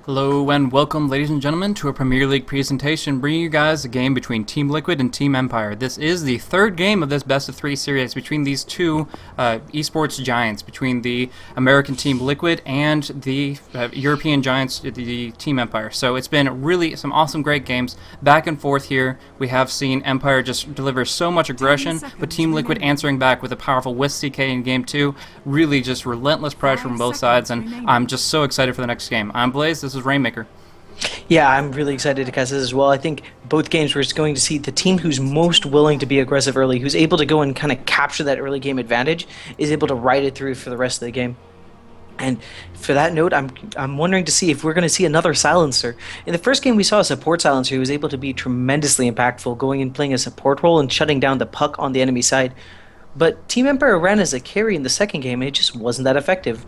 Hello and welcome, ladies and gentlemen, to a Premier League presentation bringing you guys a game between Team Liquid and Team Empire. This is the third game of this best-of-3 series between these two esports giants, between the American Team Liquid and the European giants, the Team Empire. So it's been really some awesome, great games back and forth here. We have seen Empire just deliver so much aggression, but Team Liquid answering back with a powerful Wisp CK in Game 2. Really just relentless pressure from both sides, and I'm just so excited for the next game. I'm Blaze, this is Rainmaker. Yeah, I'm really excited to cast this as well. I think both games we're just going to see the team who's most willing to be aggressive early, who's able to go and kind of capture that early game advantage, is able to ride it through for the rest of the game. And for that note, I'm wondering to see if we're going to see another silencer. In the first game, we saw a support silencer who was able to be tremendously impactful, going and playing a support role and shutting down the puck on the enemy side. But Team Empire ran as a carry in the second game, and it just wasn't that effective.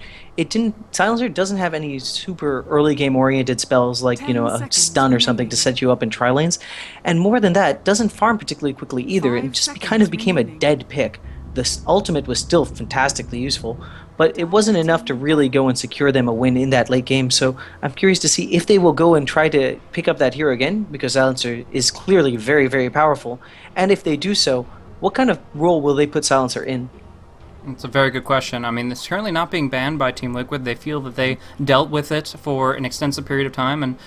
Silencer doesn't have any super early game oriented spells like, a stun or something to set you up in tri lanes. And more than that, doesn't farm particularly quickly either, and just kind of became a dead pick. The ultimate was still fantastically useful, but it wasn't enough to really go and secure them a win in that late game. So I'm curious to see if they will go and try to pick up that hero again, because Silencer is clearly very, very powerful. And if they do so, what kind of role will they put Silencer in? It's a very good question. I mean, it's currently not being banned by Team Liquid. They feel that they dealt with it for an extensive period of time, and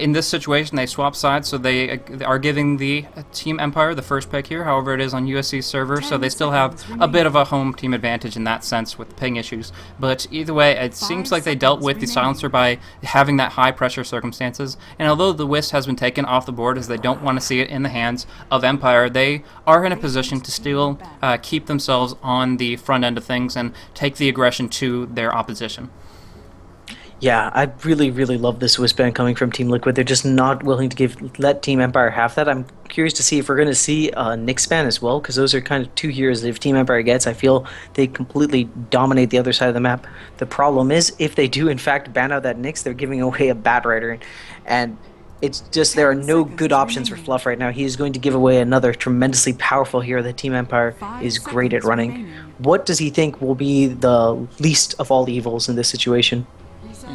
in this situation, they swap sides, so they are giving the Team Empire the first pick here. However, it is on USC's server, so they still have a bit of a home team advantage in that sense with ping issues. But either way, it seems like they dealt with the Silencer by having that high-pressure circumstances, and although the Wisp has been taken off the board as they don't want to see it in the hands of Empire, they are in a position to still keep themselves on the front end of things and take the aggression to their opposition. Yeah, I really, really love this Wisp ban coming from Team Liquid. They're just not willing to let Team Empire have that. I'm curious to see if we're going to see a Nyx ban as well, because those are kind of two heroes that if Team Empire gets, I feel they completely dominate the other side of the map. The problem is, if they do in fact ban out that Nyx, they're giving away a Bat Rider, and it's just there are no good options for Fluff right now. He is going to give away another tremendously powerful hero that Team Empire is great at running. What does he think will be the least of all evils in this situation?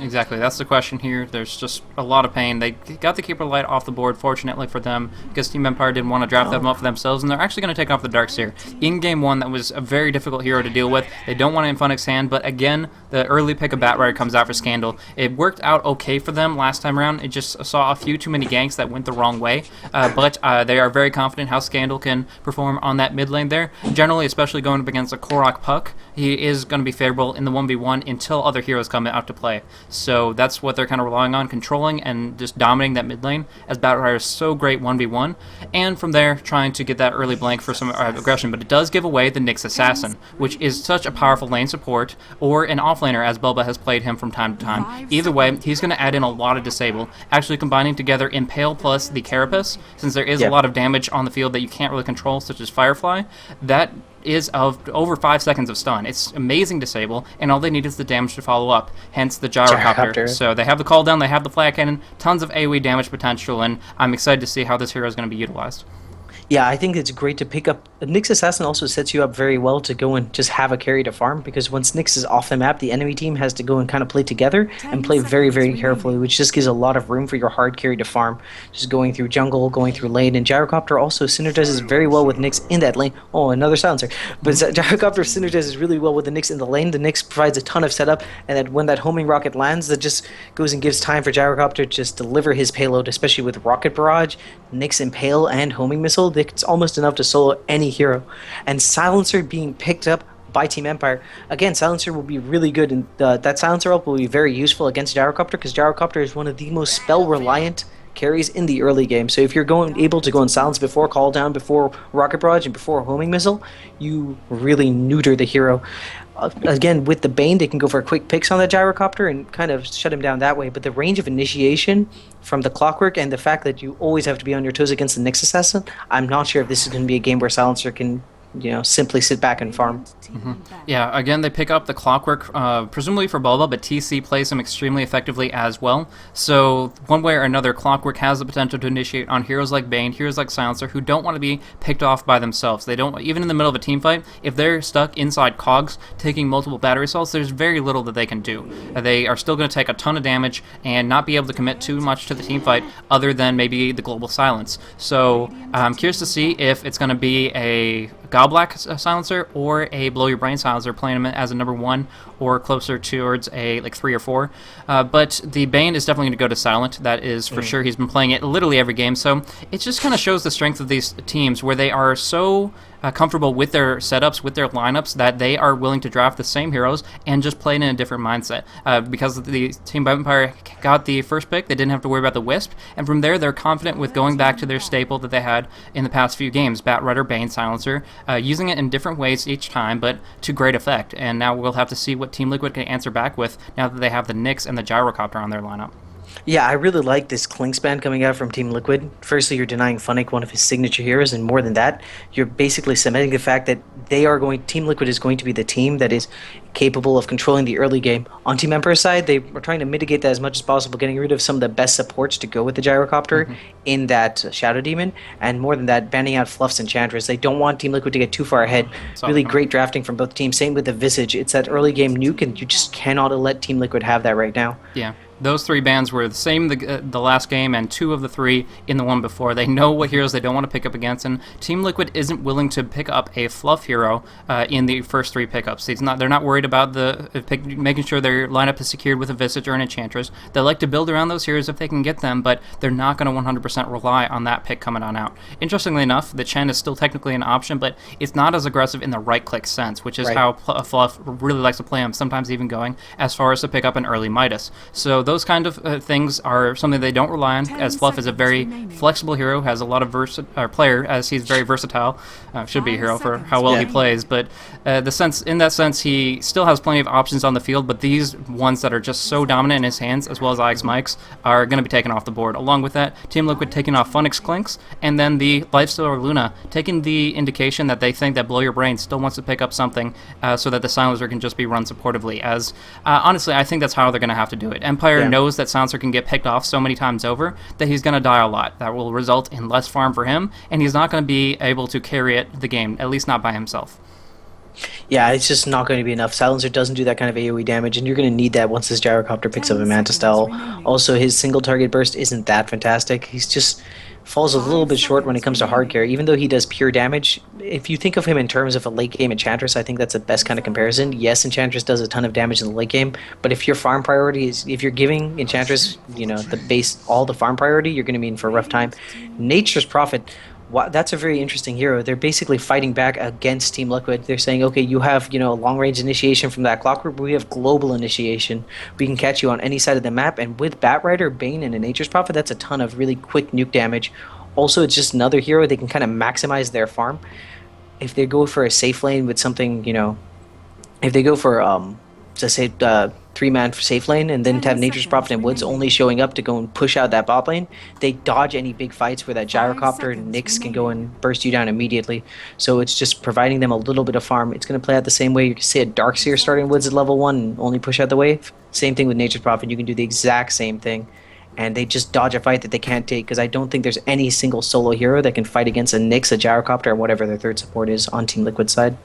Exactly, that's the question here. There's just a lot of pain. They got the Keeper Light off the board, fortunately for them, because Team Empire didn't want to draft them up for themselves, and they're actually going to take off the Darkseer. In Game 1, that was a very difficult hero to deal with. They don't want it in Funnick's hand, but again, the early pick of Bat Rider comes out for Scandal. It worked out okay for them last time around. It just saw a few too many ganks that went the wrong way, but they are very confident how Scandal can perform on that mid lane there. Generally, especially going up against a Korok Puck, he is going to be favorable in the 1v1 until other heroes come out to play. So that's what they're kind of relying on, controlling and just dominating that mid lane, as Bat Rider is so great 1v1, and from there trying to get that early blank for some aggression. But it does give away the Nyx Assassin, which is such a powerful lane support, or an offlaner as Belba has played him from time to time. Either way, he's going to add in a lot of disable, actually combining together Impale plus the Carapace, since there is a lot of damage on the field that you can't really control, such as Firefly. That is of over 5 seconds of stun. It's amazing disable, and all they need is the damage to follow up, hence the Gyrocopter. So they have the call down, they have the flag cannon, tons of AoE damage potential, and I'm excited to see how this hero is going to be utilized. Yeah, I think it's great to pick up. Nyx Assassin also sets you up very well to go and just have a carry to farm, because once Nyx is off the map, the enemy team has to go and kind of play together and play very, very carefully, which just gives a lot of room for your hard carry to farm. Just going through jungle, going through lane, and Gyrocopter also synergizes very well with Nyx in that lane. Oh, another silencer. But Gyrocopter synergizes really well with the Nyx in the lane. The Nyx provides a ton of setup, and then when that homing rocket lands, that just goes and gives time for Gyrocopter to just deliver his payload, especially with Rocket Barrage, Nyx Impale, and Homing Missile. It's almost enough to solo any hero. And Silencer being picked up by Team Empire, again, Silencer will be really good, and that Silencer up will be very useful against Gyrocopter, because Gyrocopter is one of the most spell-reliant carries in the early game. So if you're able to go and silence before call down, before Rocket Barrage, and before Homing Missile, you really neuter the hero. Again, with the Bane, they can go for quick picks on the Gyrocopter and kind of shut him down that way. But the range of initiation from the Clockwork and the fact that you always have to be on your toes against the Nyx Assassin, I'm not sure if this is going to be a game where Silencer can simply sit back and farm. Yeah, again, they pick up the Clockwork, presumably for Bulba, but TC plays him extremely effectively as well. So, one way or another, Clockwork has the potential to initiate on heroes like Bane, heroes like Silencer, who don't want to be picked off by themselves. They don't, even in the middle of a team fight, if they're stuck inside cogs, taking multiple battery assaults, there's very little that they can do. They are still going to take a ton of damage and not be able to commit too much to the team fight, other than maybe the global silence. So, I'm curious to see if it's going to be a Godblack Silencer or a Blow Your Brain Silencer, playing him as a number 1 or closer towards a 3 or 4. But the Bane is definitely going to go to Silent. That is for sure. He's been playing it literally every game. So it just kind of shows the strength of these teams where they are so comfortable with their setups, with their lineups, that they are willing to draft the same heroes and just play it in a different mindset. Because the Team Vampire got the first pick, they didn't have to worry about the Wisp, and from there they're confident with going back to their staple that they had in the past few games, Batrider, Bane, Silencer, using it in different ways each time, but to great effect. And now we'll have to see what Team Liquid can answer back with now that they have the Nyx and the Gyrocopter on their lineup. Yeah, I really like this Cling Span coming out from Team Liquid. Firstly, you're denying Funnick one of his signature heroes, and more than that, you're basically cementing the fact that Team Liquid is going to be the team that is capable of controlling the early game. On Team Emperor's side, they were trying to mitigate that as much as possible, getting rid of some of the best supports to go with the Gyrocopter in that Shadow Demon, and more than that, banning out Fluff's Enchantress. They don't want Team Liquid to get too far ahead. Really great drafting from both teams. Same with the Visage. It's that early game nuke, and you just cannot let Team Liquid have that right now. Yeah. Those 3 bans were the same the last game, and 2 of the 3 in the one before. They know what heroes they don't want to pick up against, and Team Liquid isn't willing to pick up a fluff hero in the first 3 pickups. They're not worried about making sure their lineup is secured with a Visage or an Enchantress. They like to build around those heroes if they can get them, but they're not going to 100% rely on that pick coming on out. Interestingly enough, the Chen is still technically an option, but it's not as aggressive in the right-click sense, which is how Fluff really likes to play him, sometimes even going as far as to pick up an early Midas. So those kind of things are something they don't rely on, as Fluff is a very flexible hero, has a lot of player, as he's very versatile, should be a hero for how well he plays, but in that sense, he still has plenty of options on the field, but these ones that are just so dominant in his hands, as well as IX Mike's, are going to be taken off the board. Along with that, Team Liquid taking off Funix Clinks, and then the Lifestealer Luna taking the indication that they think that Blow Your Brain still wants to pick up something so that the Silencer can just be run supportively, as honestly, I think that's how they're going to have to do it. Empire knows that Silencer can get picked off so many times over that he's going to die a lot. That will result in less farm for him, and he's not going to be able to carry the game, at least not by himself. Yeah, it's just not going to be enough. Silencer doesn't do that kind of AoE damage, and you're going to need that once this Gyrocopter picks up a Manta Style. Also, his single target burst isn't that fantastic. He's just falls a little bit short when it comes to hard carry, even though he does pure damage. If you think of him in terms of a late game Enchantress, I think that's the best kind of comparison. Yes, Enchantress does a ton of damage in the late game, but if your farm priority is, if you're giving Enchantress, all the farm priority, you're going to be in for a rough time. Nature's Prophet, that's a very interesting hero. They're basically fighting back against Team Liquid. They're saying, okay, you have long range initiation from that Clockwork, but we have global initiation. We can catch you on any side of the map, and with Batrider, Bane, and a Nature's Prophet, that's a ton of really quick nuke damage. Also, it's just another hero. They can kind of maximize their farm. If they go for a safe lane with something, if they go for let's say 3-man for safe lane, and then to have Nature's Prophet and Woods only showing up to go and push out that bot lane, they dodge any big fights where that Gyrocopter and Nyx can go and burst you down immediately. So it's just providing them a little bit of farm. It's going to play out the same way. You can say a Darkseer starting Woods at level 1 and only push out the wave. Same thing with Nature's Prophet. You can do the exact same thing. And they just dodge a fight that they can't take, because I don't think there's any single solo hero that can fight against a Nyx, a Gyrocopter, or whatever their third support is on Team Liquid side.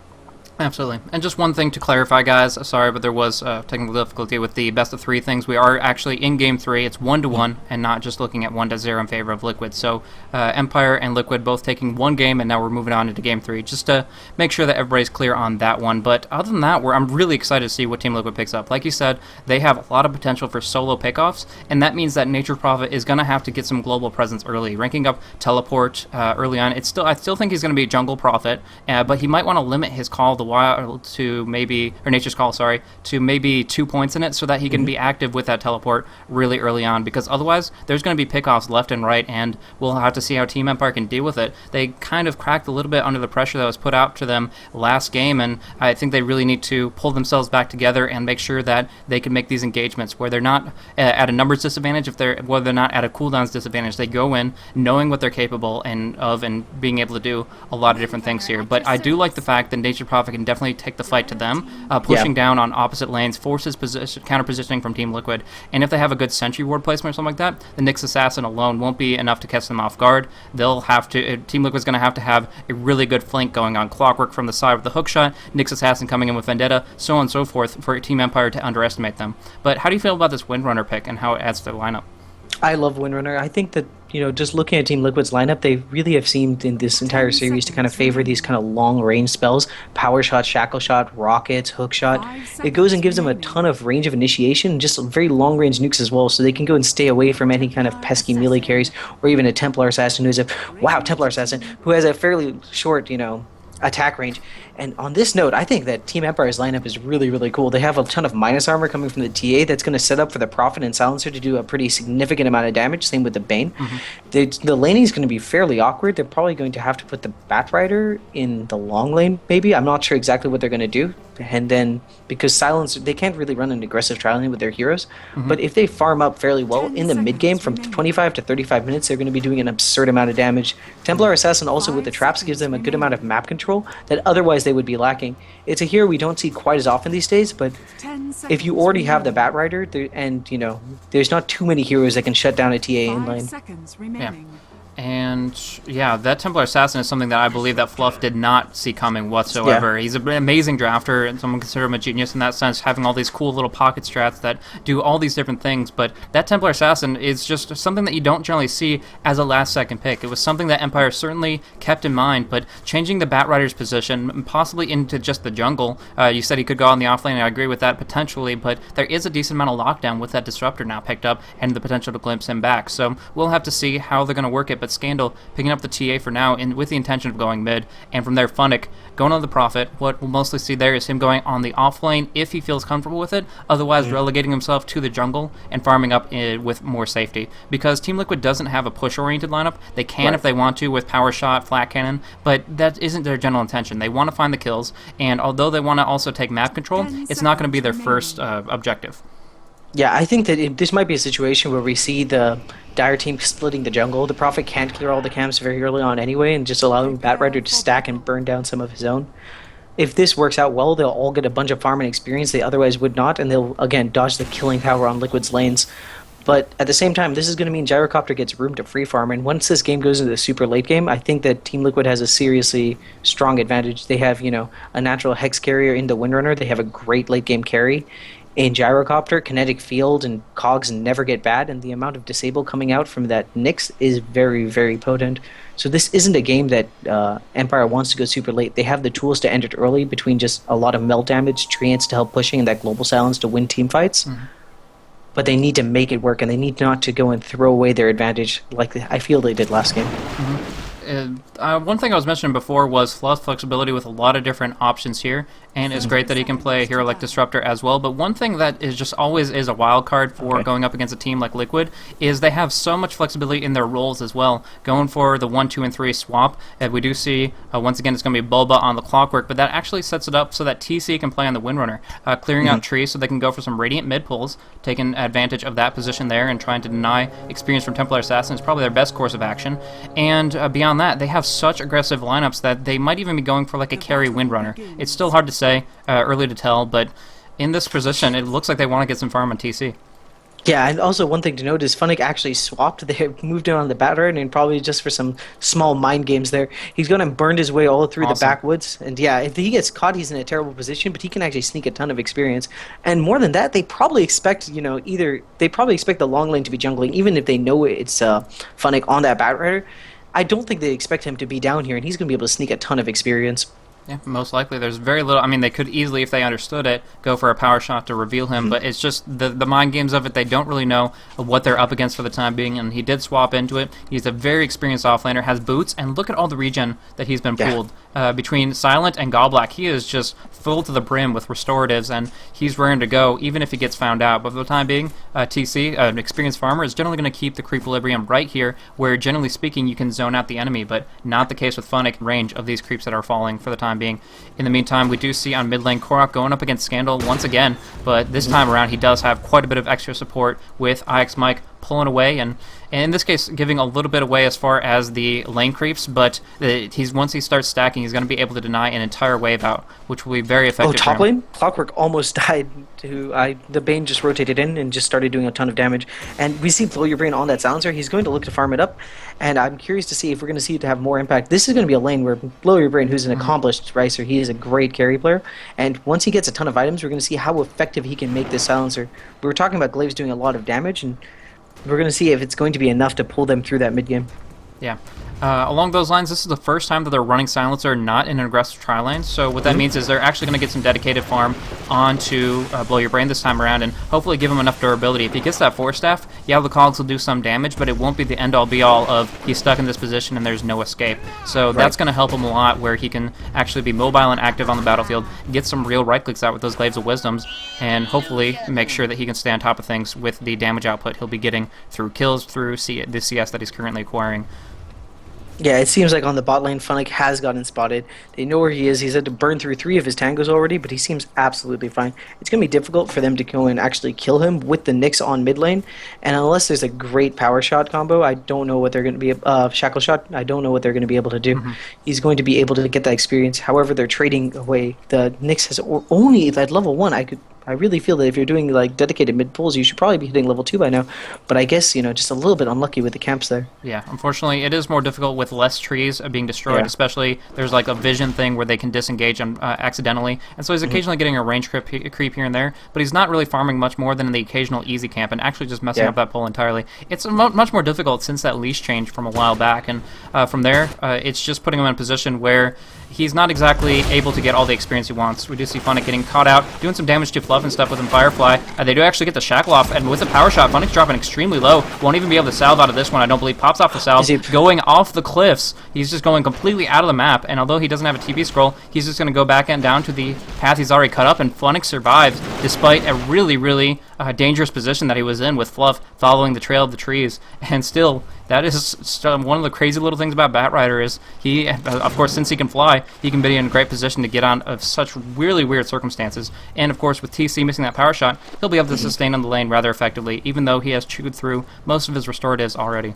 Absolutely. And just one thing to clarify, guys. Sorry, but there was technical difficulty with the best of 3 things. We are actually in Game 3. It's 1-1, and not just looking at 1-0 in favor of Liquid. So Empire and Liquid both taking one game, and now we're moving on into Game 3, just to make sure that everybody's clear on that one. But other than that, I'm really excited to see what Team Liquid picks up. Like you said, they have a lot of potential for solo pickoffs, and that means that Nature's Prophet is going to have to get some global presence early. Ranking up Teleport early on, I still think he's going to be Jungle Prophet, but he might want to limit his call the Wild to maybe, or Nature's Call, sorry, to maybe 2 points in it so that he can be active with that teleport really early on, because otherwise there's going to be pickoffs left and right, and we'll have to see how Team Empire can deal with it. They kind of cracked a little bit under the pressure that was put out to them last game, and I think they really need to pull themselves back together and make sure that they can make these engagements where they're not at a numbers disadvantage, where they're not at a cooldowns disadvantage. They go in knowing what they're capable of and being able to do a lot of different things here. But I do like the fact that Nature Prophet can definitely take the fight to them, pushing down on opposite lanes, forces counter positioning from Team Liquid, and if they have a good sentry ward placement or something like that, the Nyx Assassin alone won't be enough to catch them off guard. They'll have to, Team Liquid's going to have a really good flank going on Clockwork from the side with the hookshot, Nyx Assassin coming in with Vendetta, so on and so forth, for Team Empire to underestimate them. But how do you feel about this Windrunner pick and how it adds to their lineup? I love Windrunner. I think that, just looking at Team Liquid's lineup, they really have seemed in this entire series to kind of favor these kind of long-range spells. Power Shot, Shackle Shot, Rockets, Hook Shot. It goes and gives them a ton of range of initiation, and just very long-range nukes as well, so they can go and stay away from any kind of pesky melee carries, or even a Templar Assassin Templar Assassin, who has a fairly short, attack range. And on this note, I think that Team Empire's lineup is really, really cool. They have a ton of minus armor coming from the TA that's going to set up for the Prophet and Silencer to do a pretty significant amount of damage. Same with the Bane. The laning is going to be fairly awkward. They're probably going to have to put the Batrider in the long lane, maybe. I'm not sure exactly what they're going to do. And then, because Silencer, they can't really run an aggressive trialing with their heroes. But if they farm up fairly well in the mid game, from 25 to 35 minutes, they're going to be doing an absurd amount of damage. Templar Assassin also with the traps gives them a good amount of map control that otherwise they would be lacking. It's a hero we don't see quite as often these days, but if you already have the Batrider, and there's not too many heroes that can shut down a TA in lane. Yeah. And yeah, that Templar Assassin is something that I believe that Fluff did not see coming whatsoever. He's an amazing drafter, and someone consider him a genius in that sense, having all these cool little pocket strats that do all these different things. But that Templar Assassin is just something that you don't generally see as a last-second pick. It was something that Empire certainly kept in mind, but changing the Batrider's position, possibly into just the jungle. You said he could go on the offlane, and I agree with that potentially, but there is a decent amount of lockdown with that Disruptor now picked up, and the potential to glimpse him back. So we'll have to see how they're going to work it. But Scandal picking up the TA for now with the intention of going mid, and from there Funnick going on the Prophet. What we'll mostly see there is him going on the off lane if he feels comfortable with it, otherwise relegating himself to the jungle and farming up with more safety. Because Team Liquid doesn't have a push-oriented lineup. They can if they want to with Power Shot, Flat Cannon, but that isn't their general intention. They want to find the kills, and although they want to also take map control, it's not going to be their first objective. Yeah, I think that this might be a situation where we see the Dire team splitting the jungle. The Prophet can't clear all the camps very early on anyway, and just allowing Batrider to stack and burn down some of his own. If this works out well, they'll all get a bunch of farm and experience they otherwise would not, and they'll, again, dodge the killing power on Liquid's lanes. But at the same time, this is going to mean Gyrocopter gets room to free farm, and once this game goes into the super late game, I think that Team Liquid has a seriously strong advantage. They have, a natural Hex carrier in the Windrunner. They have a great late game carry in Gyrocopter. Kinetic Field and Cogs never get bad, and the amount of disable coming out from that Nyx is very, very potent. So this isn't a game that Empire wants to go super late. They have the tools to end it early between just a lot of melt damage, Treants to help pushing, and that Global Silence to win team fights. But they need to make it work, and they need not to go and throw away their advantage like I feel they did last game. One thing I was mentioning before was Fluff's flexibility with a lot of different options here, and it's great that he can play a hero like Disruptor as well. But one thing that is just always is a wild card for going up against a team like Liquid is they have so much flexibility in their roles as well. Going for the 1, 2, and 3 swap, we do see, once again, it's going to be Bulba on the Clockwork, but that actually sets it up so that TC can play on the Windrunner, clearing out trees so they can go for some Radiant mid pulls, taking advantage of that position there and trying to deny experience from Templar Assassin is probably their best course of action. And beyond that, they have such aggressive lineups that they might even be going for like a carry Windrunner. It's still hard to say, early to tell, but in this position, it looks like they want to get some farm on TC. Yeah, and also one thing to note is Funnick actually swapped. They moved in on the Batrider, and probably just for some small mind games there, he's going to burn his way all through the backwoods. And yeah, if he gets caught, he's in a terrible position, but he can actually sneak a ton of experience. And more than that, they probably expect, they probably expect the long lane to be jungling, even if they know it's Funnick on that Batrider. I don't think they expect him to be down here, and he's going to be able to sneak a ton of experience. Yeah, most likely. There's very little. I mean, they could easily, if they understood it, go for a power shot to reveal him, but it's just the mind games of it. They don't really know what they're up against for the time being, and he did swap into it. He's a very experienced offlaner, has boots, and look at all the regen that he's been pulled. Between Silent and Goblack, he is just full to the brim with restoratives, and he's raring to go, even if he gets found out. But for the time being, TC, an experienced farmer, is generally going to keep the creequilibrium right here, where generally speaking you can zone out the enemy, but not the case with Funnick range of these creeps that are falling for the time being. In the meantime, we do see on mid lane Korok going up against Scandal once again, but this time around he does have quite a bit of extra support with IX Mike pulling away, and in this case giving a little bit away as far as the lane creeps, but once he starts stacking, he's going to be able to deny an entire wave out, which will be very effective. Oh, top lane? Clockwork almost died. The Bane just rotated in and just started doing a ton of damage. And we see Blow Your Brain on that silencer. He's going to look to farm it up, and I'm curious to see if we're going to see it to have more impact. This is going to be a lane where Blow Your Brain, who's an accomplished ricer, he is a great carry player, and once he gets a ton of items, we're going to see how effective he can make this silencer. We were talking about Glaives doing a lot of damage, and we're going to see if it's going to be enough to pull them through that mid game. Yeah. Along those lines, this is the first time that they're running Silencer not in an aggressive tri-lane, so what that means is they're actually going to get some dedicated farm onto Blow Your Brain this time around, and hopefully give him enough durability. If he gets that Force Staff, yeah, the cogs will do some damage, but it won't be the end-all be-all of he's stuck in this position and there's no escape. So that's going to help him a lot, where he can actually be mobile and active on the battlefield, get some real right-clicks out with those Glaives of Wisdoms, and hopefully make sure that he can stay on top of things with the damage output he'll be getting through kills, through the CS that he's currently acquiring. Yeah, it seems like on the bot lane, Funnick has gotten spotted. They know where he is. He's had to burn through 3 of his tangos already, but he seems absolutely fine. It's going to be difficult for them to go and actually kill him with the Nyx on mid lane, and unless there's a great power shot combo, I don't know what they're going to be, shackle shot, I don't know what they're going to be able to do. He's going to be able to get that experience. However, they're trading away. The Nyx has only at level 1. I really feel that if you're doing like dedicated mid pulls, you should probably be hitting level 2 by now. But I guess, just a little bit unlucky with the camps there. Yeah, unfortunately, it is more difficult with less trees being destroyed, especially there's like a vision thing where they can disengage accidentally. And so he's occasionally getting a range creep here and there, but he's not really farming much more than the occasional easy camp and actually just messing up that pull entirely. It's much more difficult since that leash change from a while back, and from there, it's just putting him in a position where he's not exactly able to get all the experience he wants. We do see Funnick getting caught out, doing some damage to Fluff and stuff with him Firefly. They do actually get the shackle off, and with the power shot, Funnick's dropping extremely low. Won't even be able to salve out of this one, I don't believe. Pops off the salve, going off the cliffs. He's just going completely out of the map, and although he doesn't have a TP scroll, he's just going to go back and down to the path he's already cut up, and Funnick survives despite a really, really dangerous position that he was in with Fluff following the trail of the trees. And still, that is one of the crazy little things about Batrider is he, of course, since he can fly, he can be in a great position to get out of such really weird circumstances. And of course, with TC missing that power shot, he'll be able to sustain on the lane rather effectively, even though he has chewed through most of his restoratives already.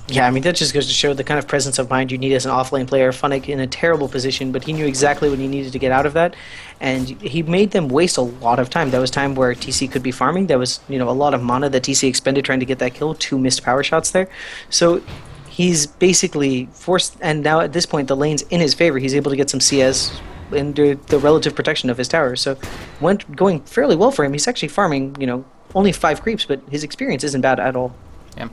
Yeah, I mean, that just goes to show the kind of presence of mind you need as an offlane player. Funnick in a terrible position, but he knew exactly what he needed to get out of that, and he made them waste a lot of time. That was time where TC could be farming. That was, a lot of mana that TC expended trying to get that kill, 2 missed power shots there. So he's basically forced, and now at this point the lane's in his favor. He's able to get some CS under the relative protection of his tower. So went going fairly well for him. He's actually farming, only 5 creeps, but his experience isn't bad at all. Yeah.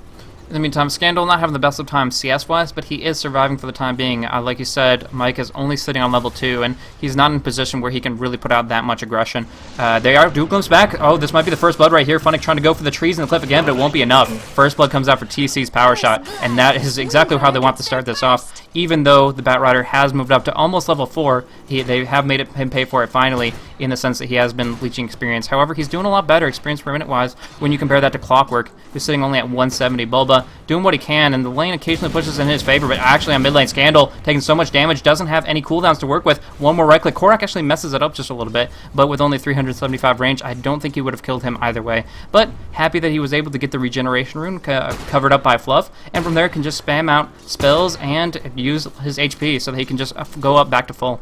In the meantime, Scandal not having the best of times CS-wise, but he is surviving for the time being. Like you said, Mike is only sitting on level 2, and he's not in a position where he can really put out that much aggression. They are Duke glimpse back. Oh, this might be the first blood right here. Funnick trying to go for the trees and the cliff again, but it won't be enough. First blood comes out for TC's power shot, and that is exactly how they want to start this off. Even though the Batrider has moved up to almost level 4, they have made him pay for it finally, in the sense that he has been leeching experience. However, he's doing a lot better experience per minute wise when you compare that to Clockwork, who's sitting only at 170. Bulba doing what he can, and the lane occasionally pushes in his favor, but actually on mid lane, Scandal taking so much damage, doesn't have any cooldowns to work with. One more right click. Korok actually messes it up just a little bit, but with only 375 range, I don't think he would have killed him either way. But happy that he was able to get the regeneration rune covered up by Fluff, and from there can just spam out spells and use his HP so that he can just go up back to full.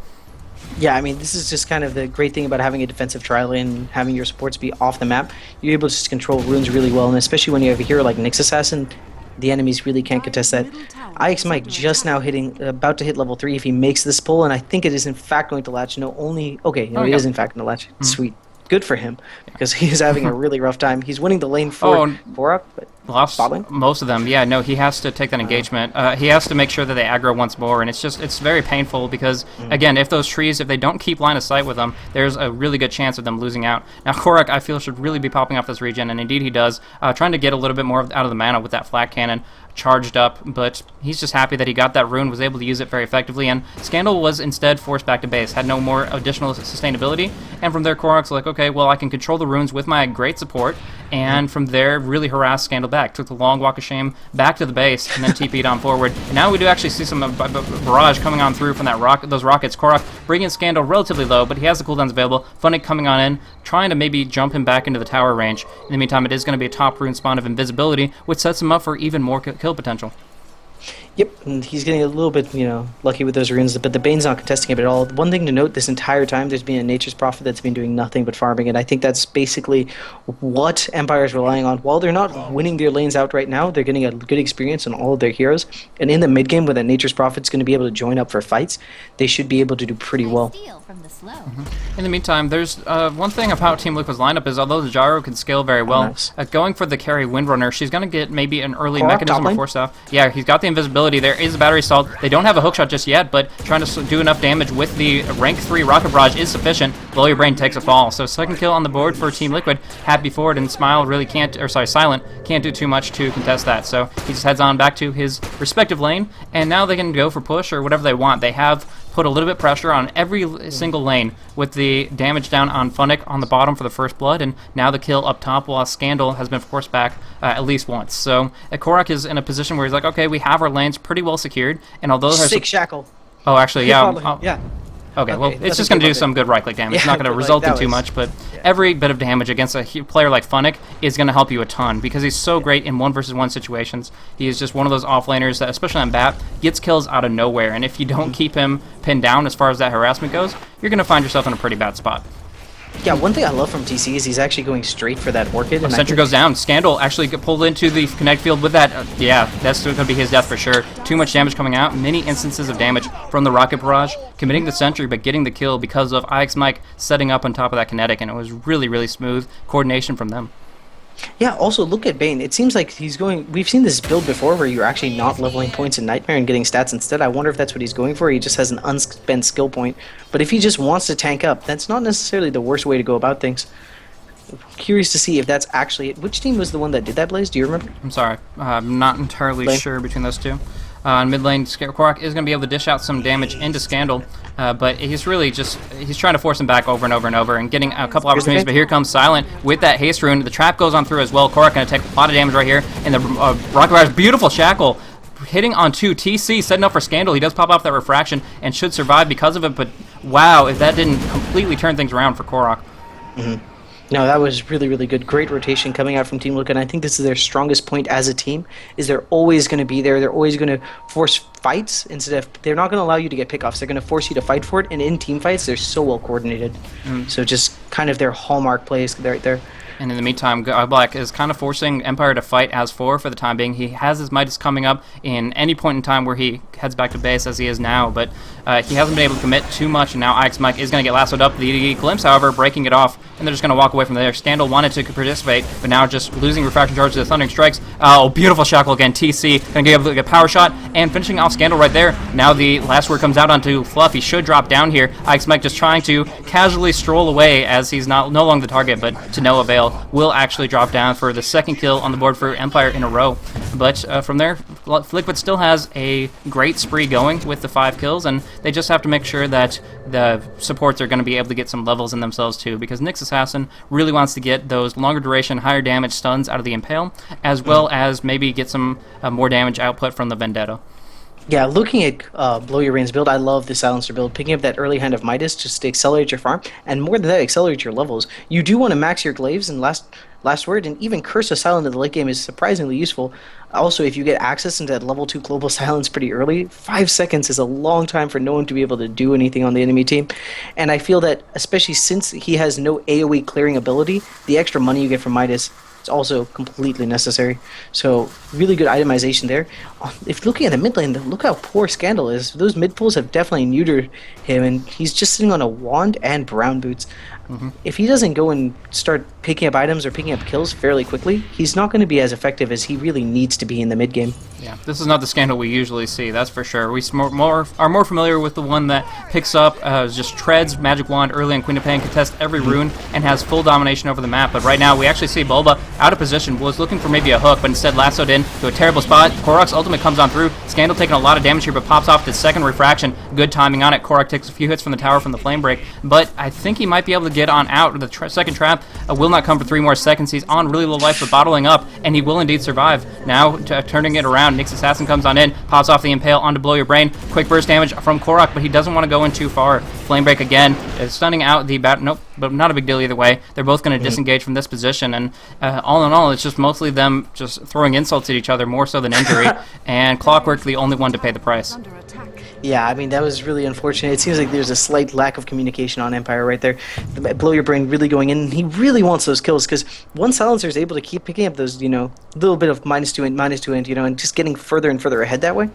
Yeah, I mean, this is just kind of the great thing about having a defensive trial and having your supports be off the map. You're able to just control runes really well, and especially when you have a hero like Nyx Assassin, the enemies really can't contest that. IX Mike just now about to hit level 3 if he makes this pull, and I think it is in fact going to latch. It is in fact going to latch. Sweet. Good for him, because he is having a really rough time. He's winning the lane for up, but Lost bot lane? most of them. Yeah, no, he has to take that engagement. He has to make sure that they aggro once more, and it's very painful because, again, if those trees, if they don't keep line of sight with them, there's a really good chance of them losing out. Now, Korok, I feel, should really be popping off this regen, and indeed he does, trying to get a little bit more out of the mana with that flat cannon charged up, but he's just happy that he got that rune, was able to use it very effectively, and Scandal was instead forced back to base, had no more additional sustainability, and from there Korok's like, okay, well, I can control the runes with my great support, and from there really harass Scandal back. Took the long walk of shame back to the base, and then TP'd on forward. And now we do actually see some barrage coming on through from those rockets. Korok bringing Scandal relatively low, but he has the cooldowns available. Funnick coming on in, trying to maybe jump him back into the tower range. In the meantime, it is going to be a top rune spawn of invisibility, which sets him up for even more kill potential. Yep, and he's getting a little bit, lucky with those runes, but the Bane's not contesting it at all. One thing to note, this entire time, there's been a Nature's Prophet that's been doing nothing but farming, and I think that's basically what Empire is relying on. While they're not winning their lanes out right now, they're getting a good experience on all of their heroes, and in the mid-game, when that Nature's Prophet's going to be able to join up for fights, they should be able to do pretty well. In the meantime, there's one thing about Team Liquid's lineup is, although the Gyro can scale very well, going for the carry Windrunner, she's going to get maybe an early mechanism or force stuff. Yeah, he's got the invisibility. There is a battery stalled. They don't have a hookshot just yet, but trying to do enough damage with the rank 3 rocket barrage is sufficient. Blow Your Brain takes a fall. So second kill on the board for Team Liquid. Happy forward, and Smile really can't, or sorry, Silent can't do too much to contest that. So he just heads on back to his respective lane, and now they can go for push or whatever they want. They have put a little bit pressure on every single lane with the damage down on Funnick on the bottom for the first blood, and now the kill up top while Scandal has been forced back at least once. So Korok is in a position where he's like, okay, we have our lanes pretty well secured, and although there's Sick shackle. Oh, actually, yeah. Yeah. Okay, well, it's just going to do some good right-click damage. It's not going to result in too much, but every bit of damage against a player like Funnick is going to help you a ton because he's so great in 1-versus-1 situations. He is just one of those off-laners that, especially on BAP, gets kills out of nowhere, and if you don't keep him pinned down as far as that harassment goes, you're going to find yourself in a pretty bad spot. Yeah, one thing I love from TC is he's actually going straight for that Orchid. And Sentry goes down. Scandal actually get pulled into the connect field with that. Yeah, that's going to be his death for sure. Too much damage coming out. Many instances of damage from the Rocket Barrage. Committing the Sentry, but getting the kill because of IX Mike setting up on top of that kinetic, and it was really, really smooth coordination from them. Yeah, also look at Bane. It seems like he's going... We've seen this build before where you're actually not leveling points in Nightmare and getting stats instead. I wonder if that's what he's going for. He just has an unspent skill point. But if he just wants to tank up, that's not necessarily the worst way to go about things. Curious to see if that's actually it. Which team was the one that did that, Blaze? Do you remember? I'm sorry. I'm not entirely sure between those two. In mid lane, Korok is going to be able to dish out some damage into Scandal, but he's really just, he's trying to force him back over and over and over and getting a couple opportunities, but here comes Silent with that haste rune. The trap goes on through as well. Korok going to take a lot of damage right here, and the Rocket Barrage, beautiful shackle, hitting on 2. TC setting up for Scandal. He does pop off that refraction and should survive because of it, but wow, if that didn't completely turn things around for Korok. No, that was really, really good. Great rotation coming out from Team Liquid, and I think this is their strongest point as a team, is they're always going to be there. They're always going to force fights instead of... They're not going to allow you to get pickoffs. They're going to force you to fight for it, and in team fights, they're so well coordinated. So just kind of their hallmark plays right there. And in the meantime, Black is kind of forcing Empire to fight as for the time being. He has his Midas coming up in any point in time where he heads back to base as he is now, but he hasn't been able to commit too much, and now IX Mike is going to get lassoed up. The Glimpse, however, breaking it off, and they're just going to walk away from there. Scandal wanted to participate, but now just losing refraction charge to the Thundering Strikes. Oh, beautiful shackle again. TC going to get a power shot, and finishing off Scandal right there. Now the last word comes out onto Fluff. He should drop down here. IX Mike just trying to casually stroll away as he's no longer the target, but to no avail. Will actually drop down for the second kill on the board for Empire in a row. But from there, Liquid still has a great spree going with the 5 kills, and they just have to make sure that the supports are going to be able to get some levels in themselves too, because Nyx Assassin really wants to get those longer duration, higher damage stuns out of the Impale, as well as maybe get some more damage output from the Vendetta. Yeah, looking at Blow Your Brains build, I love the Silencer build. Picking up that early hand of Midas just to accelerate your farm, and more than that, accelerate your levels. You do want to max your glaives and last word, and even Curse of Silent in the late game is surprisingly useful. Also, if you get access into that level 2 global silence pretty early, 5 seconds is a long time for no one to be able to do anything on the enemy team. And I feel that, especially since he has no AoE clearing ability, the extra money you get from Midas is also completely necessary. So really good itemization there. If looking at the mid lane, look how poor Scandal is. Those mid pulls have definitely neutered him, and he's just sitting on a wand and brown boots. If he doesn't go and start picking up items or picking up kills fairly quickly, he's not going to be as effective as he really needs to be in the mid game. Yeah, this is not the Scandal we usually see, that's for sure. We are more familiar with the one that picks up, just treads Magic Wand early on Queen of Pain, contests every rune, and has full domination over the map. But right now, we actually see Bulba out of position, was looking for maybe a hook, but instead lassoed in to a terrible spot. Korok's ultimate comes on through. Scandal taking a lot of damage here, but pops off the second refraction. Good timing on it. Korok takes a few hits from the tower from the flame break, but I think he might be able to get on out. The second trap will not come for 3 more seconds. He's on really low life, but bottling up, and he will indeed survive. Now, turning it around, Nyx Assassin comes on in, pops off the Impale onto Blow Your Brain. Quick burst damage from Korok, but he doesn't want to go in too far. Flame break again, stunning out the bat. Nope, but not a big deal either way. They're both going to disengage from this position, and all in all, it's just mostly them just throwing insults at each other more so than injury, and Clockwork the only one to pay the price. Yeah, I mean, that was really unfortunate. It seems like there's a slight lack of communication on Empire right there. Blow Your Brain really going in. He really wants those kills, because one Silencer is able to keep picking up those, little bit of -2 int, -2 int, and just getting further and further ahead that way.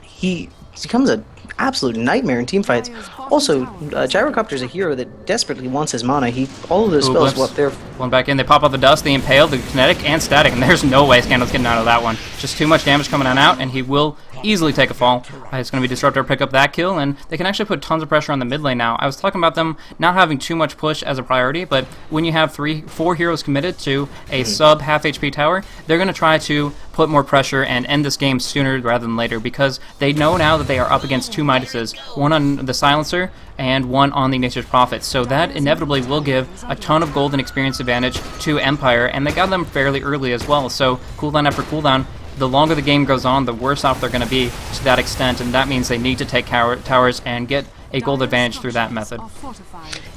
He becomes an absolute nightmare in team fights. Also, Gyrocopter is a hero that desperately wants his mana. All of those spells go up there. One back in, they pop out the Dust, the Impale, the Kinetic, and Static, and there's no way Scandal's getting out of that one. Just too much damage coming on out, and he will easily take a fall. It's going to be Disruptor pick up that kill, and they can actually put tons of pressure on the mid lane now. I was talking about them not having too much push as a priority, but when you have 4 heroes committed to a sub half HP tower, they're going to try to put more pressure and end this game sooner rather than later, because they know now that they are up against 2 Midases, one on the Silencer and one on the Nature's Prophet. So that inevitably will give a ton of gold and experience advantage to Empire, and they got them fairly early as well. So cooldown after cooldown, the longer the game goes on, the worse off they're going to be to that extent, and that means they need to take towers and get a gold advantage through that method.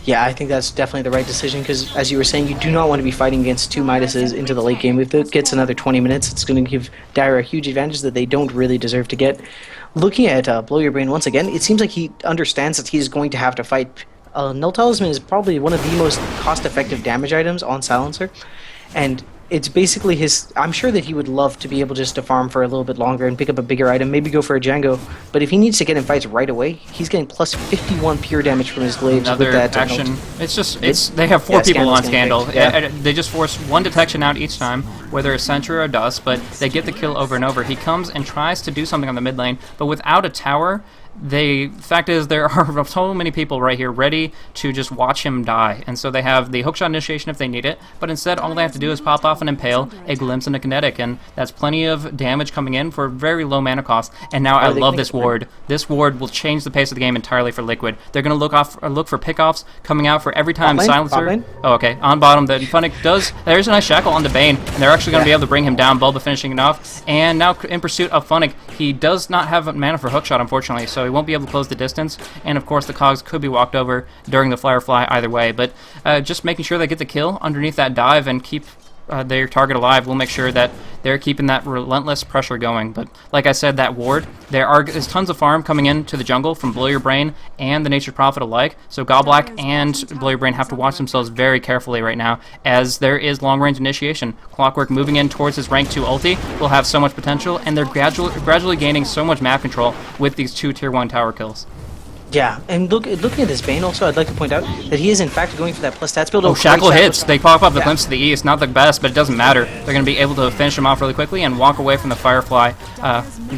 Yeah, I think that's definitely the right decision, because as you were saying, you do not want to be fighting against 2 Midases into the late game. If it gets another 20 minutes, it's going to give Dire a huge advantage that they don't really deserve to get. Looking at Blow Your Brain once again, it seems like he understands that he's going to have to fight. Null Talisman is probably one of the most cost-effective damage items on Silencer, and it's basically his. I'm sure that he would love to be able just to farm for a little bit longer and pick up a bigger item, maybe go for a Django. But if he needs to get in fights right away, he's getting plus 51 pure damage from his glaives. Another with that action. They have 4 people on Scandal. Yeah. They just force 1 detection out each time, whether it's Sentry or Dust, but they get the kill over and over. He comes and tries to do something on the mid lane, but without a tower, the fact is there are so many people right here ready to just watch him die, and so they have the hookshot initiation if they need it, but instead all they have to do is pop off an Impale, a Glimpse, and a Kinetic, and that's plenty of damage coming in for very low mana cost. And now I love this ward. This ward will change the pace of the game entirely for Liquid. They're going to look for pickoffs coming out for every time Silencer. Oh, okay. On bottom, the Funnick does. There's a nice shackle on the Bane, and they're actually going to be able to bring him down. Bulba finishing it off, and now in pursuit of Funnick, he does not have mana for hookshot, unfortunately, so he won't be able to close the distance, and of course the cogs could be walked over during the Firefly either way, but just making sure they get the kill underneath that dive and keep their target alive will make sure that they're keeping that relentless pressure going. But like I said, that ward, there's tons of farm coming into the jungle from Blow Your Brain and the Nature's Prophet alike, so Godblack and Blow Your Brain have to watch themselves very carefully right now, as there is long-range initiation. Clockwork moving in towards his rank 2 ulti will have so much potential, and they're gradually gaining so much map control with these 2 tier 1 tower kills. Yeah, and looking at this Bane also, I'd like to point out that he is in fact going for that plus stats build. Oh, Shackle hits. They pop up the Glimpse to the east. Not the best, but it doesn't matter. They're going to be able to finish him off really quickly and walk away from the Firefly,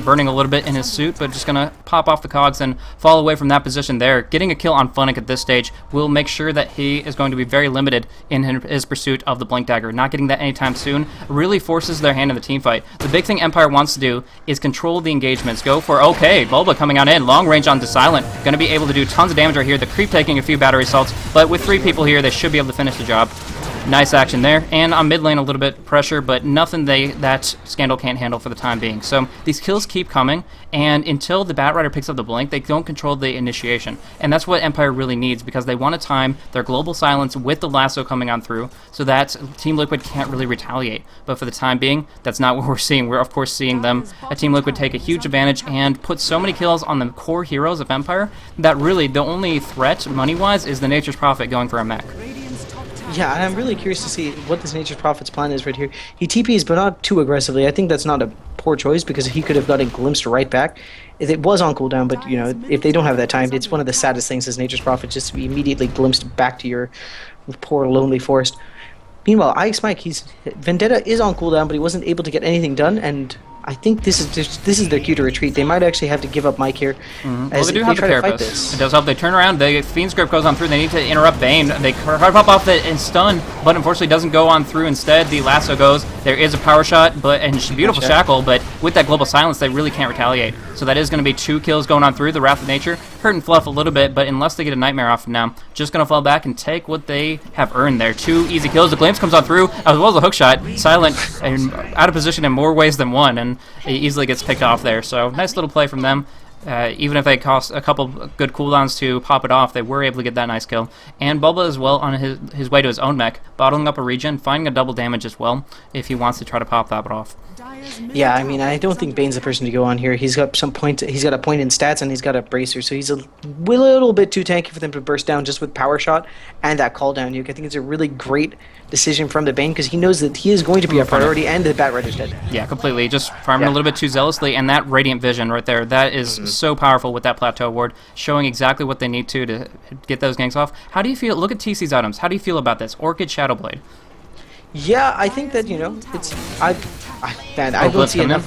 burning a little bit in his suit, but just going to pop off the cogs and fall away from that position there. Getting a kill on Funnick at this stage will make sure that he is going to be very limited in his pursuit of the Blink Dagger. Not getting that anytime soon really forces their hand in the team fight. The big thing Empire wants to do is control the engagements. Go for, okay, Bulba coming on in, long range onto Silent. Going to be able to do tons of damage right here. The creep taking a few battery assaults, but with 3 people here, they should be able to finish the job. Nice action there, and on mid lane a little bit pressure, but nothing that Scandal can't handle for the time being. So these kills keep coming, and until the Batrider picks up the blink, they don't control the initiation, and that's what Empire really needs, because they want to time their global silence with the lasso coming on through, so that Team Liquid can't really retaliate. But for the time being, that's not what we're seeing. We're of course seeing them, Team Liquid, take a huge advantage and put so many kills on the core heroes of Empire that really the only threat money-wise is the Nature's Prophet going for a mech. Yeah, and I'm really curious to see what this Nature's Prophet's plan is right here. He TPs, but not too aggressively. I think that's not a poor choice, because he could have gotten glimpsed right back. It was on cooldown, but if they don't have that time, it's one of the saddest things as Nature's Prophet, just to be immediately glimpsed back to your poor lonely forest. Meanwhile, Ike's Mike, Vendetta is on cooldown, but he wasn't able to get anything done, and I think this is their cue to retreat. They might actually have to give up Mike here, Well, they do have the try to fight Carapace. this. It does help. They turn around. The Fiend's Grip goes on through. They need to interrupt Bane. They try to pop off the and stun, but unfortunately doesn't go on through. Instead, the lasso goes. There is a power shot, and beautiful shackle, but with that global silence, they really can't retaliate. So that is going to be 2 kills going on through. The Wrath of Nature hurting Fluff a little bit, but unless they get a Nightmare off him now, just going to fall back and take what they have earned there. 2 easy kills. The Glimpse comes on through, as well as a hook shot. Silent and out of position in more ways than one, and he easily gets picked off there. So nice little play from them. Even if they cost a couple good cooldowns to pop it off, they were able to get that nice kill. And Bulba as well on his way to his own mech, bottling up a regen, finding a double damage as well if he wants to try to pop that off. Yeah, I mean, I don't think Bane's the person to go on here. He's got some point. He's got a point in stats, and he's got a bracer, so he's a little bit too tanky for them to burst down just with power shot and that call down nuke. I think it's a really great decision from the Bane because he knows that he is going to be a priority, and the Bat Rider's dead. Yeah, completely. Just farming a little bit too zealously, and that Radiant Vision right there, that is so powerful with that Plateau Ward, showing exactly what they need to get those ganks off. How do you feel? Look at TC's items. How do you feel about this? Orchid Shadowblade. Yeah, I think that, it's... I don't see enough...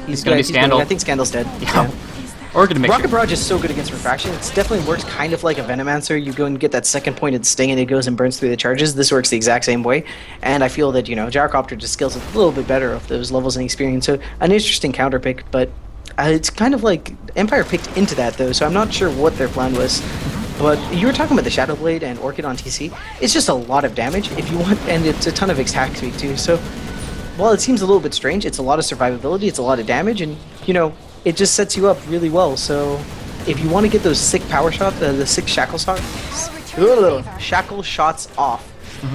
He's going to be Scandal. I think Scandal's dead. Yeah. Orchid to make Rocket Barrage is so good against Refraction. It definitely works kind of like a Venomancer. You go and get that second pointed sting, and it goes and burns through the charges. This works the exact same way. And I feel that, Gyrocopter just scales a little bit better of those levels and experience. So, an interesting counter pick, but it's kind of like... Empire picked into that, though, so I'm not sure what their plan was. But you were talking about the Shadow Blade and Orchid on TC. It's just a lot of damage if you want, and it's a ton of attack speed too. So, while it seems a little bit strange, it's a lot of survivability, it's a lot of damage, and it just sets you up really well. So, if you want to get those sick power shots, the sick shackle shots off,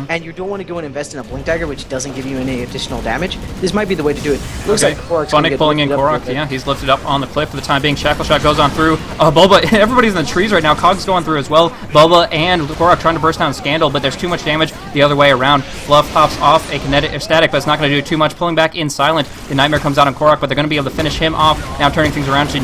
and you don't want to go and invest in a Blink Dagger, which doesn't give you any additional damage, this might be the way to do it. Looks like Korok's Funnick pulling in Korok, yeah, he's lifted up on the cliff for the time being. Shackle Shot goes on through. Bulba, everybody's in the trees right now. Cog's going through as well. Bulba and Korok trying to burst down Scandal, but there's too much damage the other way around. Fluff pops off a kinetic or static, but it's not going to do too much. Pulling back in Silent. The Nightmare comes out on Korok, but they're going to be able to finish him off. Now turning things around to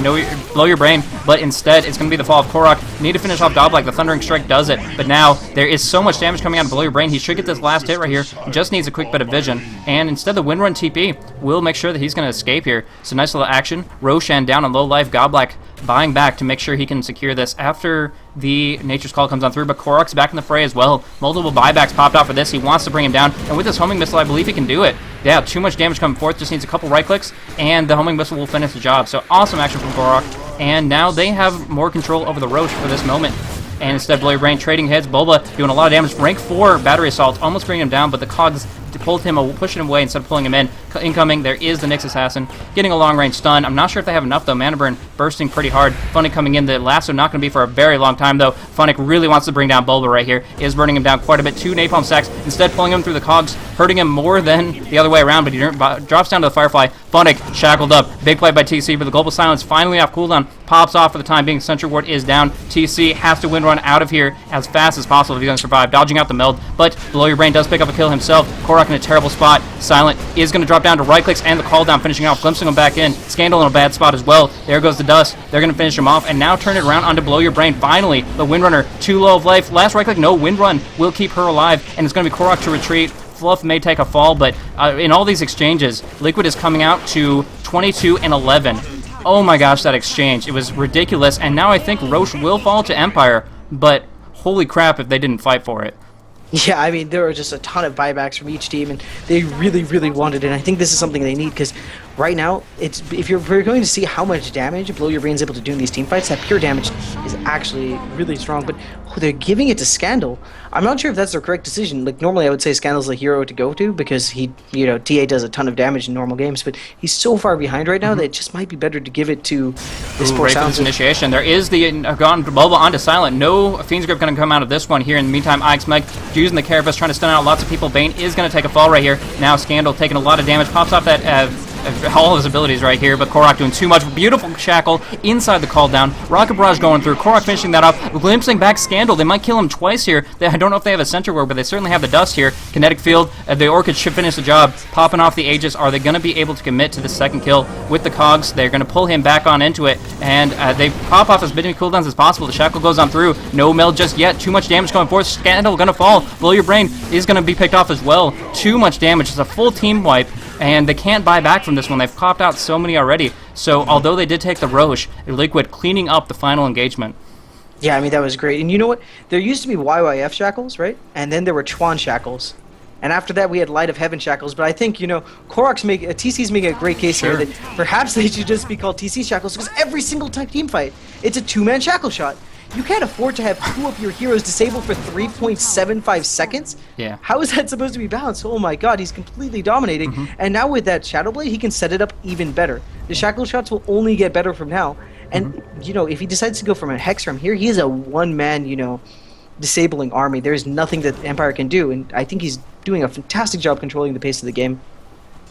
blow your brain, but instead it's going to be the fall of Korok. Need to finish off Doblak. The Thundering Strike does it, but now there is so much damage coming out of Blow Your Brain. He should get this last hit right here. He just needs a quick bit of vision, and instead the Windrun TP will make sure that he's going to escape here. So nice little action. Roshan down on low life. Godblack buying back to make sure he can secure this after the Nature's Call comes on through, but Korok's back in the fray as well. Multiple buybacks popped out for this. He wants to bring him down, and with this homing missile, I believe he can do it. Yeah, too much damage coming forth. Just needs a couple right clicks, and the homing missile will finish the job. So awesome action from Korok, and now they have more control over the Roche for this moment. And instead, Blow Your Brain trading heads. Bulba doing a lot of damage. Rank 4 battery assault, almost bringing him down, but the Cogs pulled him, pushing him away instead of pulling him in. Incoming, there is the Nyx Assassin, getting a long-range stun. I'm not sure if they have enough, though. Mana Burn bursting pretty hard. Funnick coming in. The lasso not going to be for a very long time, though. Funnick really wants to bring down Bulba right here. Is burning him down quite a bit. 2 Napalm stacks, instead pulling him through the Cogs, hurting him more than the other way around, but he drops down to the Firefly. Funnick shackled up. Big play by TC, but the Global Silence finally off cooldown. Pops off for the time being. Sentry Ward is down. TC has to Windrun out of here as fast as possible if he's going to survive. Dodging out the meld, but Blow Your Brain does pick up a kill himself. Korok in a terrible spot. Silent is going to drop down to right clicks and the call down, finishing off, glimpsing him back in. Scandal in a bad spot as well. There goes the dust. They're going to finish him off and now turn it around onto Blow Your Brain. Finally, the Windrunner, too low of life. Last right click, no, Windrun will keep her alive, and it's going to be Korok to retreat. Fluff may take a fall, but in all these exchanges, Liquid is coming out to 22 and 11. Oh my gosh, that exchange. It was ridiculous, and now I think Roche will fall to Empire, but holy crap if they didn't fight for it. Yeah, I mean, there were just a ton of buybacks from each team, and they really, really wanted it. And I think this is something they need, because right now, if we're going to see how much damage Blow Your Brain's able to do in these team fights, that pure damage is actually really strong. But they're giving it to Scandal. I'm not sure if that's the correct decision. Like, normally I would say Scandal's the hero to go to, because he, TA does a ton of damage in normal games, but he's so far behind right now that it just might be better to give it to this poor Silence. Initiation. There is the gone Bulba onto Silent. No Fiend's Grip going to come out of this one here. In the meantime, Ike's Meg using the Carapace, trying to stun out lots of people. Bane is going to take a fall right here. Now Scandal taking a lot of damage. Pops off that all his abilities right here, but Korok doing too much. Beautiful shackle inside the call down. Rocket Barrage going through. Korok finishing that off. Glimpsing back Scandal. They might kill him twice here. I don't know if they have a Sentry Ward, but they certainly have the Dust here. Kinetic Field. The Orchid should finish the job. Popping off the Aegis. Are they going to be able to commit to the second kill with the Cogs? They're going to pull him back on into it, and they pop off as many cooldowns as possible. The shackle goes on through. No meld just yet. Too much damage going forth. Scandal going to fall. Blow Your Brain is going to be picked off as well. Too much damage. It's a full team wipe, and they can't buy back from this one. They've copped out so many already. So although they did take the Roche, Liquid cleaning up the final engagement. Yeah, I mean, that was great. And you know what? There used to be YYF shackles, right? And then there were Chuan shackles. And after that, we had Light of Heaven shackles. But I think, you know, TC's making a great case here that perhaps they should just be called TC shackles, because every single team fight, it's a two-man shackle shot. You can't afford to have two of your heroes disabled for 3.75 seconds. Yeah. How is that supposed to be balanced? Oh my god, he's completely dominating. And now with that Shadow Blade, he can set it up even better. The shackle shots will only get better from now. And, you know, if he decides to go from a Hex from here, he is a one-man, you know, disabling army. There's nothing that Empire can do, and I think he's doing a fantastic job controlling the pace of the game.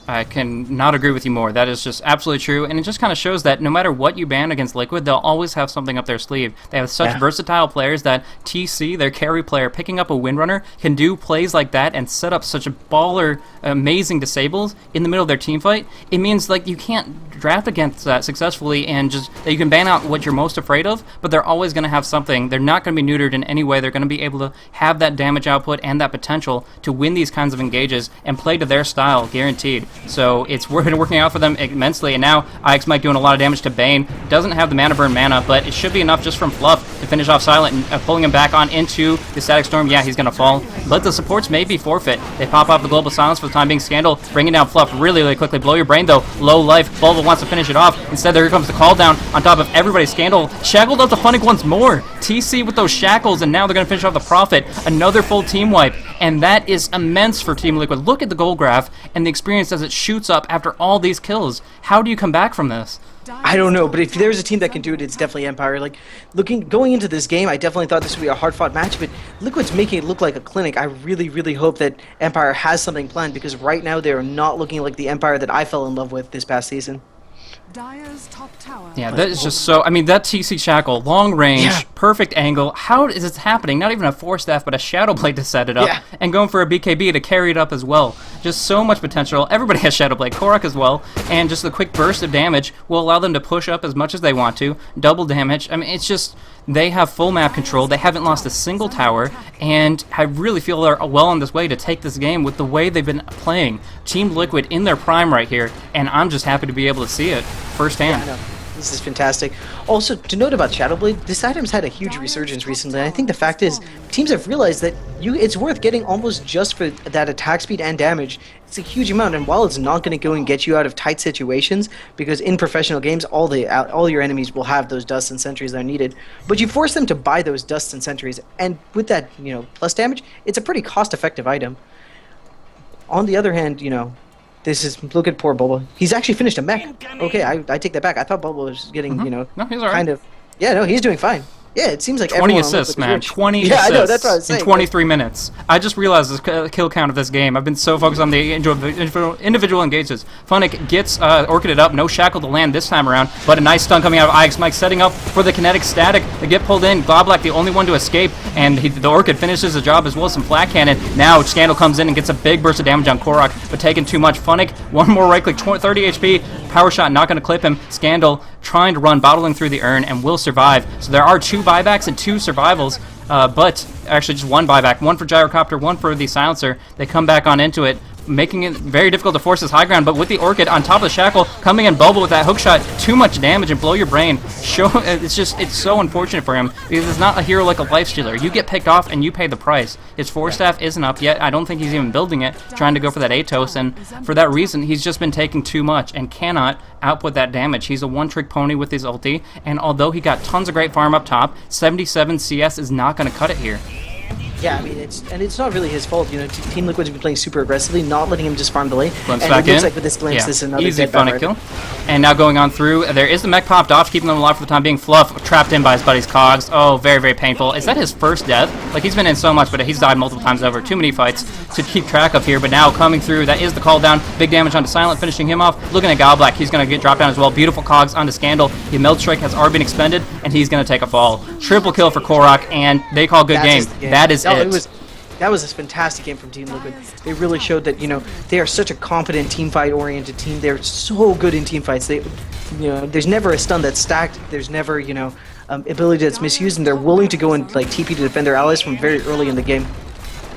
I can not agree with you more. That is just absolutely true, and it just kind of shows that no matter what you ban against Liquid, they'll always have something up their sleeve. They have such versatile players that TC, their carry player, picking up a Windrunner, can do plays like that and set up such a baller, amazing disables in the middle of their team fight. It means like you can't draft against that successfully, and just that you can ban out what you're most afraid of, but they're always going to have something. They're not going to be neutered in any way. They're going to be able to have that damage output and that potential to win these kinds of engages and play to their style, guaranteed. So it's been working out for them immensely, and now IX Mike doing a lot of damage to Bane. Doesn't have the mana burn mana, but it should be enough just from Fluff to finish off Silent and pulling him back on into the Static Storm. Yeah, he's going to fall, but the supports may be forfeit. They pop off the Global Silence for the time being. Scandal bringing down Fluff really, really quickly. Blow Your Brain, though. Low life. Bulba wants to finish it off. Instead, there comes the call down on top of everybody. Scandal shackled up to Funnick once more. TC with those shackles, and now they're going to finish off the Prophet. Another full team wipe, and that is immense for Team Liquid. Look at the goal graph and the experience as it shoots up after all these kills. How do you come back from this? I don't know, but if there's a team that can do it, it's definitely Empire. Like, going into this game, I definitely thought this would be a hard-fought match, but Liquid's making it look like a clinic. I really, really hope that Empire has something planned, because right now they are not looking like the Empire that I fell in love with this past season. Dire's top tower. Yeah, that is just so... I mean, that TC Shackle, long range, perfect angle. How is this happening? Not even a Force Staff, but a Shadow Blade to set it up. And going for a BKB to carry it up as well. Just so much potential. Everybody has Shadow Blade, Korok as well. And just the quick burst of damage will allow them to push up as much as they want to. Double damage. I mean, it's just... They have full map control. They haven't lost a single tower, and I really feel they're well on this way to take this game with the way they've been playing. Team Liquid in their prime right here, and I'm just happy to be able to see it firsthand. Yeah, I know. This is fantastic. Also, to note about Shadow Blade, this item's had a huge resurgence recently, and I think the fact is, teams have realized that it's worth getting almost just for that attack speed and damage. It's a huge amount, and while it's not going to go and get you out of tight situations, because in professional games, all your enemies will have those dusts and sentries that are needed, but you force them to buy those dusts and sentries, and with that, you know, plus damage, it's a pretty cost-effective item. On the other hand, you know, look at poor Bulba. He's actually finished a mech. Okay, I take that back. I thought Bulba was getting, you know, no, he's all right. kind of... Yeah, no, he's doing fine. Yeah, it seems like 20 assists, man. 20 assists I know, that's what I was saying, in 23 minutes. I just realized the kill count of this game. I've been so focused on the individual engages. Funnick gets Orchided up. No shackle to land this time around, but a nice stun coming out of IX Mike, setting up for the kinetic static. They get pulled in. Globlack, the only one to escape, and the Orchid finishes the job as well as some flat cannon. Now Scandal comes in and gets a big burst of damage on Korok, but taking too much. Funnick, one more right click, 30 HP. Power shot not going to clip him. Scandal trying to run, bottling through the urn, and will survive. So there are 2 buybacks and 2 survivals, but actually just 1 buyback. 1 for Gyrocopter, 1 for the Silencer. They come back on into it, making it very difficult to force this high ground, but with the Orchid on top of the Shackle, coming in Bulba with that hook shot, too much damage and Blow Your Brain. It's so unfortunate for him, because it's not a hero like a Lifestealer. You get picked off and you pay the price. His Force Staff isn't up yet. I don't think he's even building it, trying to go for that Atos, and for that reason, he's just been taking too much and cannot output that damage. He's a one-trick pony with his ulti, and although he got tons of great farm up top, 77 CS is not going to cut it here. Yeah, I mean, it's not really his fault. You know, Team Liquid's been playing super aggressively, not letting him just farm the lane. Glimpse And back it looks in. like with this glimpse, Yeah. this is another Easy dead funny Valorant. kill. And now going on through, there is the mech popped off, keeping them alive for the time being. Fluff trapped in by his buddy's cogs. Oh, very, very painful. Is that his first death? Like, he's been in so much, but he's died multiple times over. Too many fights to keep track of here, but now coming through, that is the call down. Big damage onto Silent, finishing him off. Looking at Galblack, he's going to get dropped down as well. Beautiful cogs onto Scandal. The Meld Strike has already been expended, and he's going to take a fall. Triple kill for Korok, and they call good game. That is it. That was a fantastic game from Team Liquid. They really showed that, you know, they are such a competent team fight oriented team. They're so good in team fights. They, you know, there's never a stun that's stacked. There's never, you know, ability that's misused, and they're willing to go and like TP to defend their allies from very early in the game.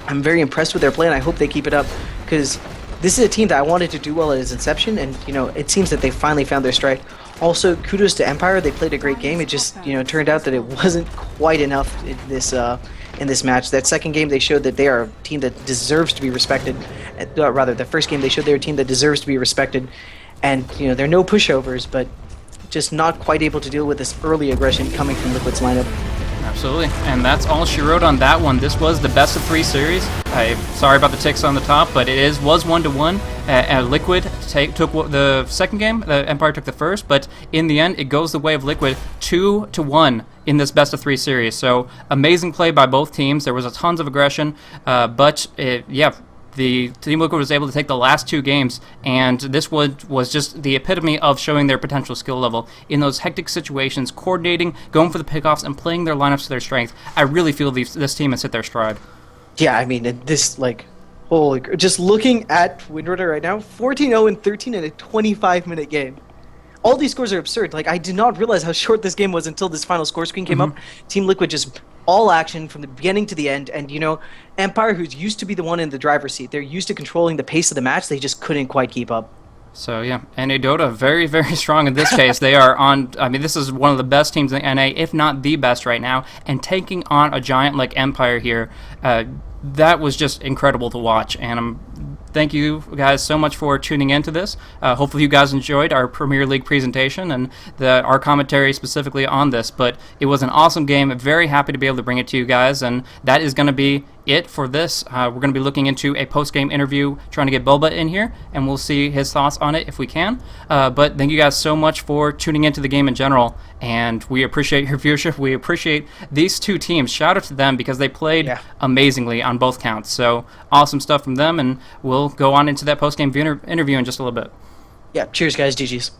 I'm very impressed with their play, and I hope they keep it up, because this is a team that I wanted to do well at its inception, and you know, it seems that they finally found their stride. Also, kudos to Empire. They played a great game. It just, you know, turned out that it wasn't quite enough in this match. That second game, they showed that they are a team that deserves to be respected. Rather, the first game, they showed they're a team that deserves to be respected. And, you know, they're no pushovers, but just not quite able to deal with this early aggression coming from Liquid's lineup. Absolutely, and that's all she wrote on that one. This was the best of 3 series. I'm sorry about the ticks on the top, but it was 1-1. Liquid took the second game. Empire took the first, but in the end, it goes the way of Liquid, 2-1 in this best of 3 series. So amazing play by both teams. There was a tons of aggression, yeah. The Team Liquid was able to take the last 2 games, and this was just the epitome of showing their potential skill level in those hectic situations, coordinating, going for the pickoffs, and playing their lineups to their strength. I really feel this team has hit their stride. Yeah, I mean, this, like, holy... Just looking at Windrunner right now, 14-0 and 13 in a 25-minute game. All these scores are absurd. Like, I did not realize how short this game was until this final score screen came up. Team Liquid just all action from the beginning to the end, and, you know, Empire, who's used to be the one in the driver's seat, they're used to controlling the pace of the match, they just couldn't quite keep up. So, yeah, NA Dota, very, very strong in this case. They are on, I mean, this is one of the best teams in NA, if not the best right now, and taking on a giant like Empire here, that was just incredible to watch, and thank you guys so much for tuning into this. Hopefully you guys enjoyed our Premier League presentation and our commentary specifically on this, but it was an awesome game. Very happy to be able to bring it to you guys, and that is going to be it for this. We're going to be looking into a post-game interview, trying to get Boba in here, and we'll see his thoughts on it if we can. But thank you guys so much for tuning into the game in general, and we appreciate your viewership. We appreciate these 2 teams. Shout out to them because they played amazingly on both counts. So awesome stuff from them, and we'll go on into that post-game interview in just a little bit. Yeah, cheers guys, GG's.